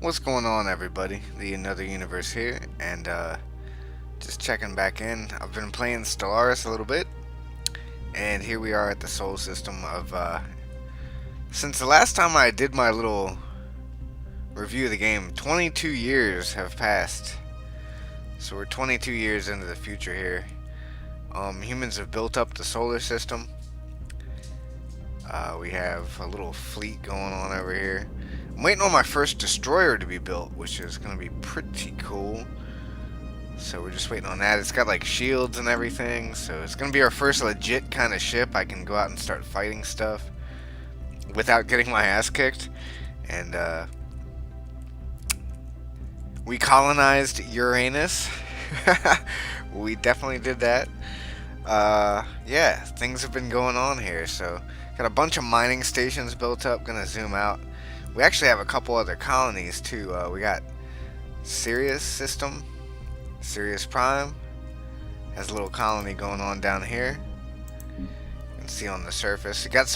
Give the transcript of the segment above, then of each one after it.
What's going on, everybody? The Another Universe here, and just checking back in. I've been playing Stellaris a little bit, and here we are at the Sol system of. Since the last time I did my little review of the game, 22 years have passed. So we're 22 years into the future here. Humans have built up the solar system. We have a little fleet going on over here. I'm waiting on my first destroyer to be built, which is going to be pretty cool. So we're just waiting on that. It's got like shields and everything, so it's going to be our first legit kind of ship. I can go out and start fighting stuff without getting my ass kicked. And we colonized Uranus. We definitely did that. Yeah, things have been going on here. So got a bunch of mining stations built up. Gonna zoom out. We actually have a couple other colonies too. We got Sirius system, Sirius Prime has a little colony going on down here. You can see on the surface. You got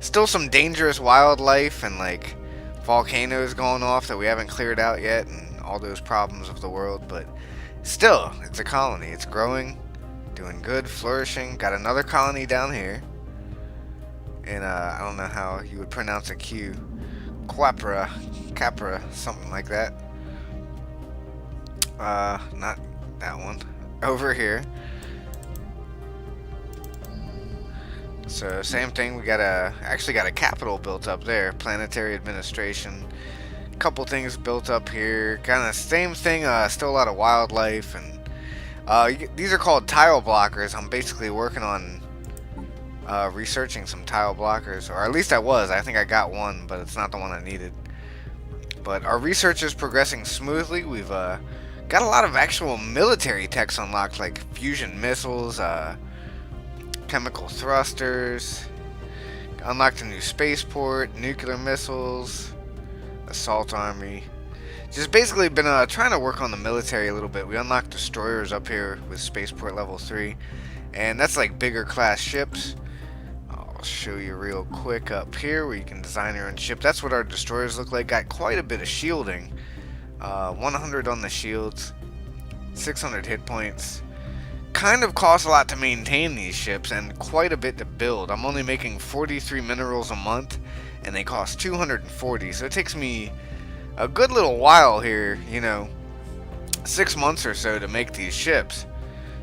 still some dangerous wildlife and like volcanoes going off that we haven't cleared out yet, and all those problems of the world. But still, it's a colony. It's growing, doing good, flourishing. Got another colony down here, and I don't know how you would pronounce a Q. Capra, something like that. Not that one. Over here. So same thing. We actually got a capital built up there. Planetary administration. Couple things built up here. Kind of same thing. Still a lot of wildlife, and these are called tile blockers. I'm basically working on researching some tile blockers, or at least I was. I think I got one, but it's not the one I needed. But our research is progressing smoothly. We've got a lot of actual military techs unlocked, like fusion missiles, chemical thrusters, unlocked a new spaceport, nuclear missiles, assault army. Just basically been trying to work on the military a little bit. We unlocked destroyers up here with spaceport level 3, and that's like bigger class ships. Show you real quick up here where you can design your own ship. That's what our destroyers look like. Got quite a bit of shielding. 100 on the shields, 600 hit points. Kind of costs a lot to maintain these ships and quite a bit to build. I'm only making 43 minerals a month, and they cost 240, so it takes me a good little while here, 6 months or so to make these ships.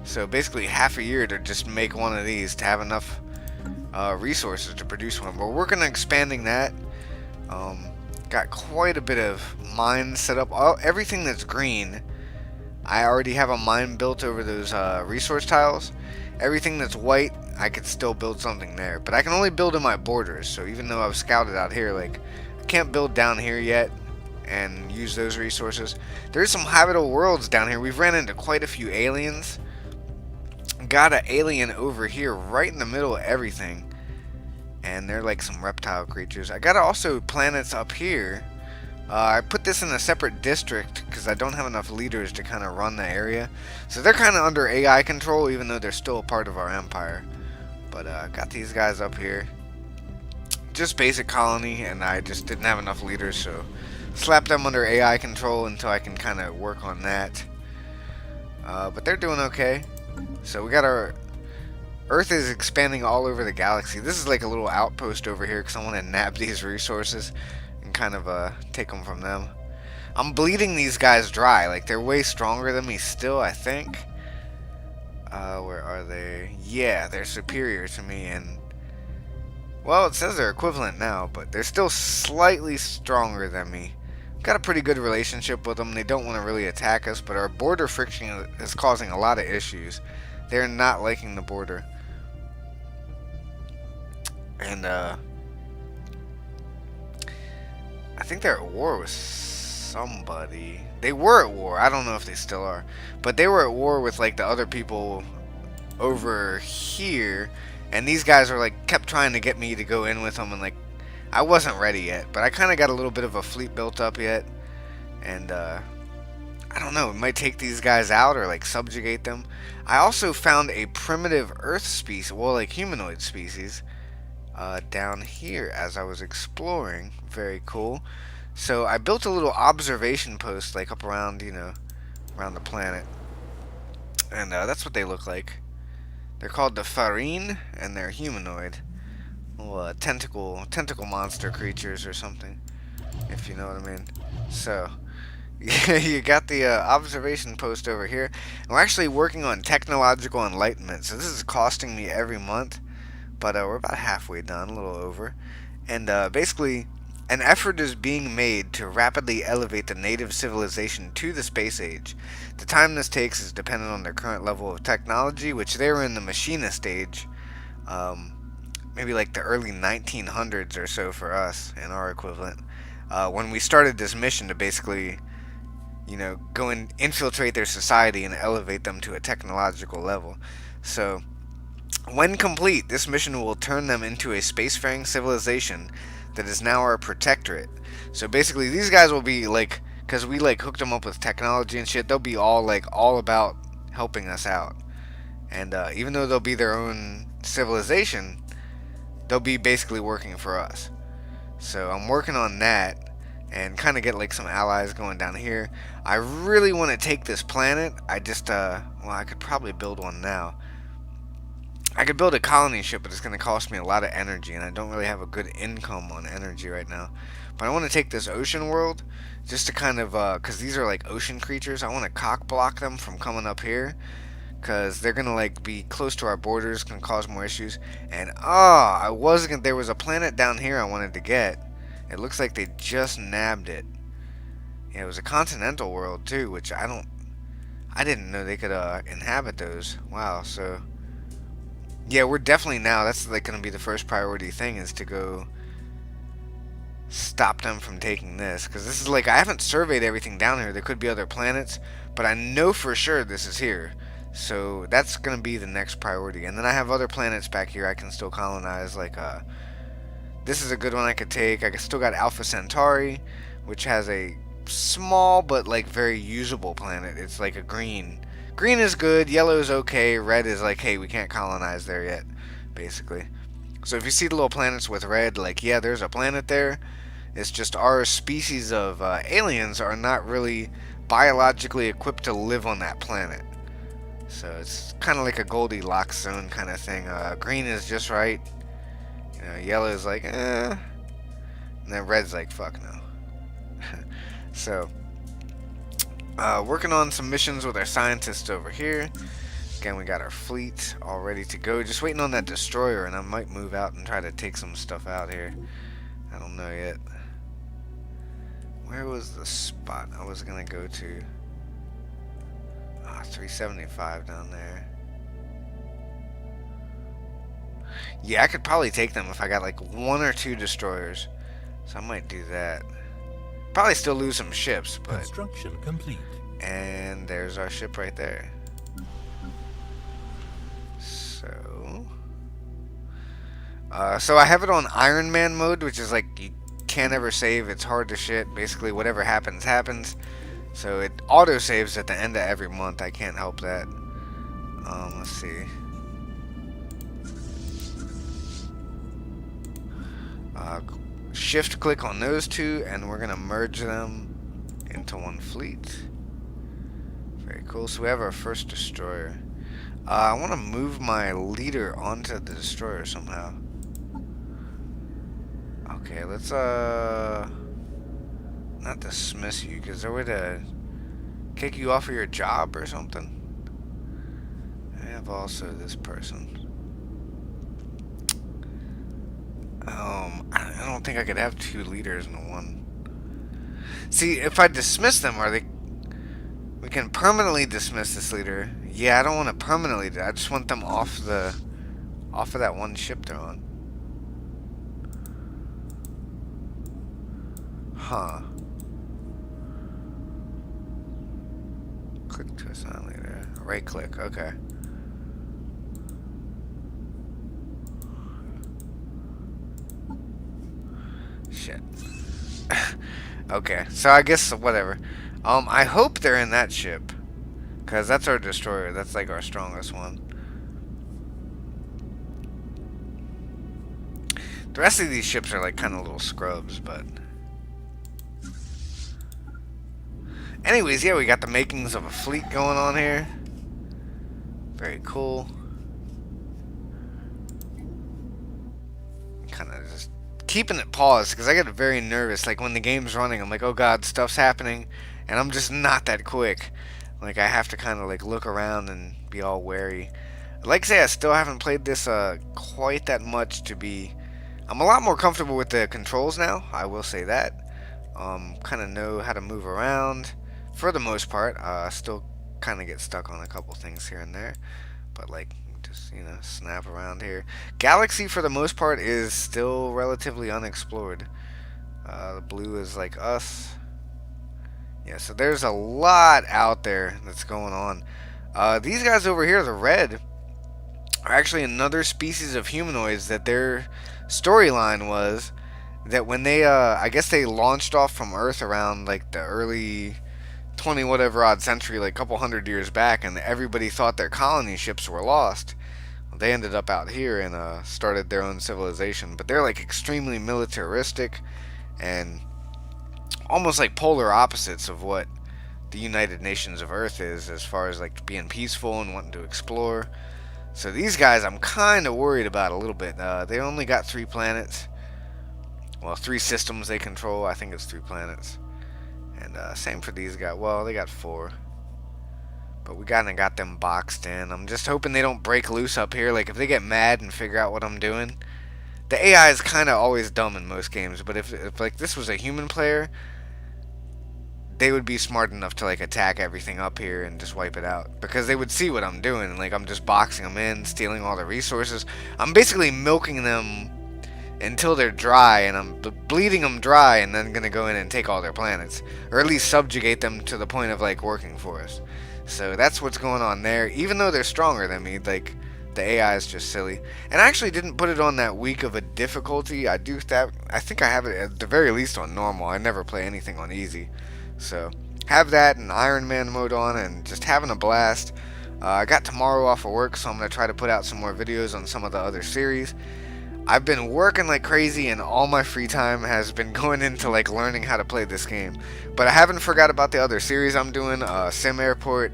So basically half a year to just make one of these to have enough resources to produce one. We're working on expanding that. Got quite a bit of mines set up. Everything that's green, I already have a mine built over those resource tiles. Everything that's white, I could still build something there, but I can only build in my borders. So even though I've scouted out here, like I can't build down here yet and use those resources. There's some habitable worlds down here. We've ran into quite a few aliens. Got an alien over here right in the middle of everything, and they're like some reptile creatures. I got also planets up here. I put this in a separate district because I don't have enough leaders to kind of run the area, so they're kind of under AI control even though they're still a part of our empire. But got these guys up here, just basic colony, and I just didn't have enough leaders, so slapped them under AI control until I can kind of work on that. But they're doing okay. So we got our Earth is expanding all over the galaxy. This is like a little outpost over here because I want to nab these resources and kind of take them from them. I'm bleeding these guys dry. Like they're way stronger than me still, I think. Where are they? Yeah, they're superior to me, and well, it says they're equivalent now, but they're still slightly stronger than me. Got a pretty good relationship with them. They don't want to really attack us, but our border friction is causing a lot of issues. They're not liking the border. And I think they're at war with somebody. They were at war. I don't know if they still are, but they were at war with like the other people over here, and these guys are like kept trying to get me to go in with them, and like I wasn't ready yet, but I kind of got a little bit of a fleet built up yet, and I don't know, we might take these guys out or like subjugate them. I also found a primitive Earth species, well, like humanoid species, down here as I was exploring. Very cool. So I built a little observation post, like up around, around the planet, and that's what they look like. They're called the Farine, and they're humanoid, little tentacle monster creatures or something, if you know what I mean. So you got the observation post over here. And we're actually working on technological enlightenment, so this is costing me every month, but we're about halfway done, a little over. And basically, an effort is being made to rapidly elevate the native civilization to the space age. The time this takes is dependent on their current level of technology, which they were in the machinist age, um, maybe like the early 1900s or so for us and our equivalent. When we started this mission to basically, go and infiltrate their society and elevate them to a technological level. So, when complete, this mission will turn them into a spacefaring civilization that is now our protectorate. So basically, these guys will be like, because we like hooked them up with technology and shit, they'll be all about helping us out. And even though they'll be their own civilization, they'll be basically working for us. So I'm working on that and kind of get like some allies going down here. I really want to take this planet. I just, well, I could probably build one now. I could build a colony ship, but it's going to cost me a lot of energy, and I don't really have a good income on energy right now. But I want to take this ocean world just to kind of, because these are like ocean creatures, I want to cock block them from coming up here, because they're going to like be close to our borders, going to cause more issues. And, there was a planet down here I wanted to get. It looks like they just nabbed it. Yeah, it was a continental world too, which I didn't know they could inhabit those. Wow, so yeah, we're definitely now, that's like going to be the first priority thing, is to go stop them from taking this, because this is like, I haven't surveyed everything down here. There could be other planets, but I know for sure this is here. So that's going to be the next priority. And then I have other planets back here I can still colonize, like this is a good one I could take. I still got Alpha Centauri, which has a small but like very usable planet. It's like a green. Green is good, yellow is okay, red is like, hey, we can't colonize there yet, basically. So if you see the little planets with red, like, yeah, there's a planet there. It's just our species of aliens are not really biologically equipped to live on that planet. So it's kind of like a Goldilocks zone kind of thing. Green is just right. Yellow is like, eh. And then red's like, fuck no. So, working on some missions with our scientists over here. Again, we got our fleet all ready to go. Just waiting on that destroyer, and I might move out and try to take some stuff out here. I don't know yet. Where was the spot I was going to go to? 375 down there. Yeah, I could probably take them if I got like 1 or 2 destroyers. So I might do that. Probably still lose some ships, but... Construction complete. And there's our ship right there. So... so I have it on Iron Man mode, which is like, you can't ever save, it's hard to shit. Basically, whatever happens, happens. So it auto-saves at the end of every month. I can't help that. Let's see. Shift click on those two, and we're gonna merge them into one fleet. Very cool. So we have our first destroyer. I want to move my leader onto the destroyer somehow. Okay, let's not dismiss you, because they're way to kick you off of your job or something. I have also this person. I don't think I could have 2 leaders in one. See, if I dismiss them, we can permanently dismiss this leader. Yeah, I don't want to permanently. I just want them off of that one ship they're on. Huh. Click to assign leader. Right click. Okay. Shit. Okay, so I guess whatever. I hope they're in that ship, cause that's our destroyer. That's like our strongest one. The rest of these ships are like kind of little scrubs, but Anyways, yeah, we got the makings of a fleet going on here. Very cool. Kind of just keeping it paused because I get very nervous. Like when the game's running, I'm like, oh god, stuff's happening, and I'm just not that quick. Like I have to kind of like look around and be all wary. Like I say, I still haven't played this quite that much to be. I'm a lot more comfortable with the controls now. I will say that. Kind of know how to move around for the most part. Still kind of get stuck on a couple things here and there, but like just snap around here. Galaxy for the most part is still relatively unexplored. The blue is like us. Yeah, so there's a lot out there that's going on. These guys over here, the red, are actually another species of humanoids that their storyline was that when they I guess they launched off from Earth around like the early 20 whatever odd century, like a couple hundred years back, and everybody thought their colony ships were lost. Well, they ended up out here and started their own civilization, but they're like extremely militaristic and almost like polar opposites of what the United Nations of Earth is, as far as like being peaceful and wanting to explore. So these guys I'm kind of worried about a little bit. They only got 3 planets. Well, 3 systems they control. I think it's 3 planets. And same for these guys. Well, they got 4. But we kind of got them boxed in. I'm just hoping they don't break loose up here. Like, if they get mad and figure out what I'm doing. The AI is kind of always dumb in most games. But if like, this was a human player, they would be smart enough to, like, attack everything up here and just wipe it out. Because they would see what I'm doing. Like, I'm just boxing them in, stealing all the resources. I'm basically milking them until they're dry, and I'm bleeding them dry, and then gonna go in and take all their planets, or at least subjugate them to the point of like working for us. So that's what's going on there. Even though they're stronger than me, like the AI is just silly. And I actually didn't put it on that weak of a difficulty. I think I have it at the very least on normal. I never play anything on easy, so have that in Iron Man mode on and just having a blast. I got tomorrow off of work, so I'm gonna try to put out some more videos on some of the other series. I've been working like crazy, and all my free time has been going into like learning how to play this game. But I haven't forgot about the other series I'm doing, Sim Airport,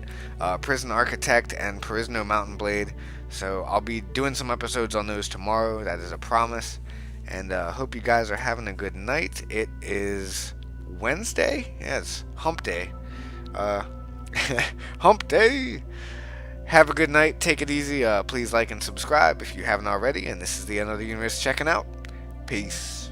Prison Architect, and Perisno Mountain Blade. So I'll be doing some episodes on those tomorrow. That is a promise. And hope you guys are having a good night. It is Wednesday? Yeah, it's Hump Day. Hump Day! Have a good night. Take it easy. Please like and subscribe if you haven't already. And this is the End of the Universe checking out. Peace.